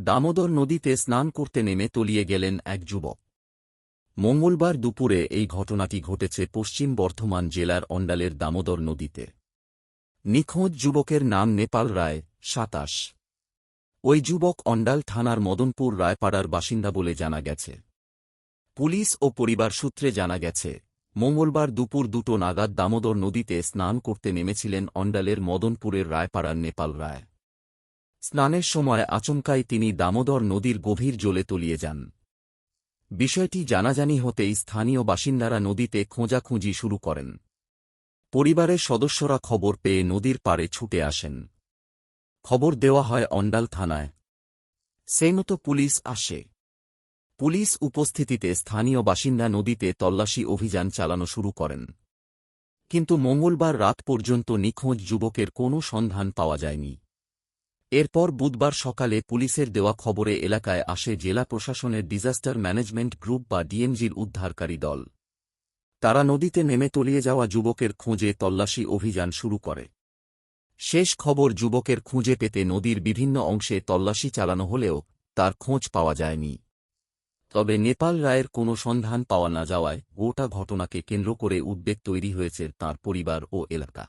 দামোদর নদীতে স্নান করতে নেমে তলিয়ে গেলেন এক যুবক। মঙ্গলবার দুপুরে এই ঘটনাটি ঘটেছে পশ্চিম বর্ধমান জেলার অন্ডালের দামোদর নদীতে। নিখোঁজ যুবকের নাম নেপাল রায়, ২৭। ওই যুবক অন্ডাল থানার মদনপুর রায়পাড়ার বাসিন্দা বলে জানা গেছে। পুলিশ ও পরিবার সূত্রে জানা গেছে, মঙ্গলবার দুপুর ২টো নাগাদ দামোদর নদীতে স্নান করতে নেমেছিলেন অন্ডালের মদনপুরের রায়পাড়ার নেপাল রায়। স্নানের সময় আচমকাই তিনি দামোদর নদীর গভীর জলে তলিয়ে যান। বিষয়টি জানাজানি হতেই স্থানীয় বাসিন্দারা নদীতে খোঁজাখুঁজি শুরু করেন। পরিবারের সদস্যরা খবর পেয়ে নদীর পাড়ে ছুটে আসেন। খবর দেওয়া হয় অন্ডাল থানায়। সেইমতো পুলিশ আসে। পুলিশ উপস্থিতিতে স্থানীয় বাসিন্দা নদীতে তল্লাশি অভিযান চালানো শুরু করেন। কিন্তু মঙ্গলবার রাত পর্যন্ত নিখোঁজ যুবকের কোনো সন্ধান পাওয়া যায়নি। এরপর বুধবার সকালে পুলিশের দেওয়া খবরে এলাকায় আসে জেলা প্রশাসনের ডিজাস্টার ম্যানেজমেন্ট গ্রুপ বা ডিএমজির উদ্ধারকারী দল। তারা নদীতে নেমে তলিয়ে যাওয়া যুবকের খোঁজে তল্লাশি অভিযান শুরু করে। শেষ খবর, যুবকের খুঁজে পেতে নদীর বিভিন্ন অংশে তল্লাশি চালানো হলেও তার খোঁজ পাওয়া যায়নি। তবে নেপাল রায়ের কোনো সন্ধান পাওয়া না যাওয়ায় গোটা ঘটনাকে কেন্দ্র করে উদ্বেগ তৈরি হয়েছে তাঁর পরিবার ও এলাকা।